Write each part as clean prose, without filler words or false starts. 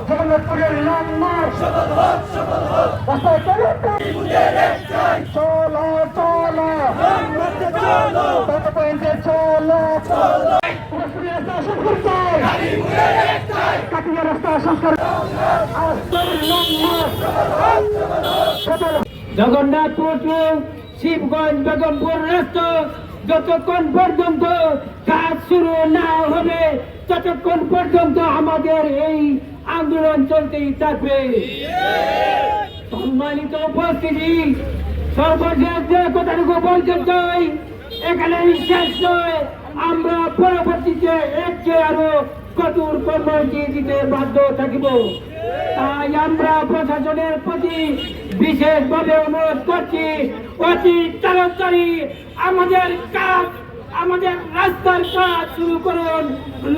জগন্নাথপুরের long march রাস্তায় চলো চলো পয়েন্টে চলো রাস্তা সংস্কার কাটিয়া রাস্তা সংস্কার জগন্নাথপুর টু শিবগঞ্জ বেগমপুর রাস্তা যতক্ষণ পর্যন্ত কাজ শুরু না হবে ততক্ষণ পর্যন্ত আমাদের এই আন্দোলন চলতেই থাকবে। সম্মানিত উপস্থিতি, সর্বশেষ যে কথাটুকু বলতে চাই, এখানে শেষ নয়, আমরা পরবর্তীতে এর চেয়ে আরো কঠোর কর্মসূচি দিতে বাধ্য থাকিব। তাই আমরা প্রশাসনের প্রতি বিশেষভাবে অনুরোধ করছি, অতি তাড়াতাড়ি আমাদের রাস্তার কাজ শুরু করুন,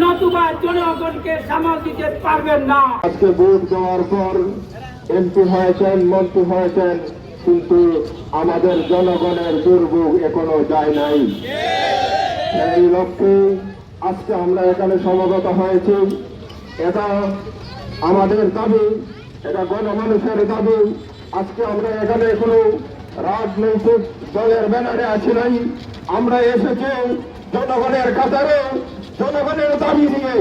নতুবা জনগণকে সামাল দিতে পারবেন না। আজকে ভোট দেওয়ার পর এমপি হয়েছেন, মন্ত্রী হয়েছেন, কিন্তু আমাদের জনগণের দুর্ভোগ এখনো যায় নাই। এই লক্ষ্যে আজকে আমরা এখানে সমবেত হয়েছি। এটা আমাদের দাবি, এটা গণমানুষের দাবি। আজকে আমরা এখানে কোনো রাজনৈতিক দলের ব্যানারে আছি নাই, আমরা এসেছি জনগণের কাতারে, জনগণের দাবি নিয়ে।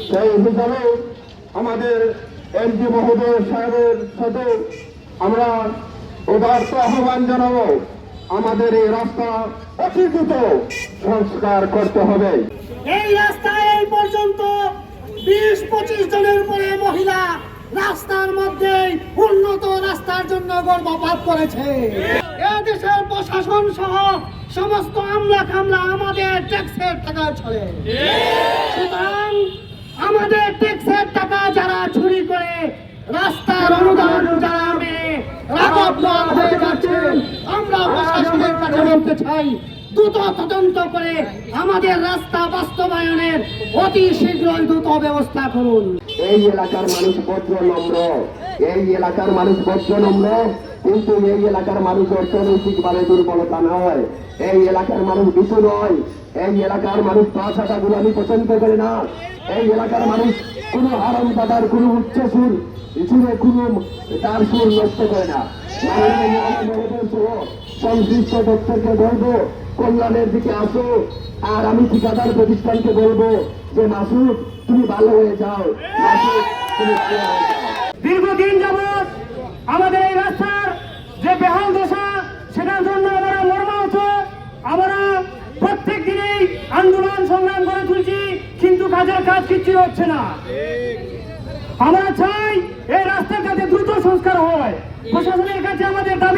সেই হিসাবে আমাদের এমপি মহোদয় সাহেবের সাথে আমরা উদারত আহ্বান জানাবো, আমাদের এই রাস্তা অতি দ্রুত সংস্কার করতে হবে। এই রাস্তায় এই পর্যন্ত 20-25 জনের উপরে মহিলা রাস্তার মধ্যে উন্নত রাস্তার জন্য গর্বপাত করেছে। দেশের প্রশাসন সহ সমস্ত আমলা খামলা আমাদের ট্যাক্সের টাকা চলে। সুতরাং আমাদের ট্যাক্সের টাকা যারা চুরি করে রাস্তার অনুদান যারা রাগবন হয়ে যাচ্ছে, আমরা প্রশাসনের কাছে বলতে চাই, দ্রুত তদন্ত করে আমাদের রাস্তা বাস্তবায়নের অতি শীঘ্রই দ্রুত ব্যবস্থা করুন। এই এলাকার মানুষ বজ্র নম্র, এই এলাকার মানুষ বজ্র নম্র, কিন্তু এই এলাকার মানুষ অর্থনৈতিকভাবে দুর্বলতা নয়, এই এলাকার মানুষ বিচু নয়, এই এলাকার মানুষ পাঁচাটা গুলামি পছন্দ করে না, এই এলাকার মানুষ কোনো হারাম দাদার কোনো উচ্চ সুর সুরে কোনো তার সুর নষ্ট করে না। সংশ্লিষ্ট দপ্তরকে বলবো কল্যাণের দিকে আসো, আর আমি ঠিকাদার প্রতিষ্ঠানকে বলবো যে মাসুদ তুমি ভালো হয়ে যাও, মাসুদ তুমি দীর্ঘদিন যাবৎ আমাদের এই রাস্তার যে বেহাল দশা, সেটার জন্য আমরা মর্মাহত। আমরা প্রত্যেক দিনেই আন্দোলন সংগ্রাম করে তুলছি, কিন্তু কাজের কাজ কিচ্ছু হচ্ছে না। আমরা চাই এই রাস্তার কাজে দ্রুত সংস্কার হয়। প্রশাসনের কাছে আমাদের দাবি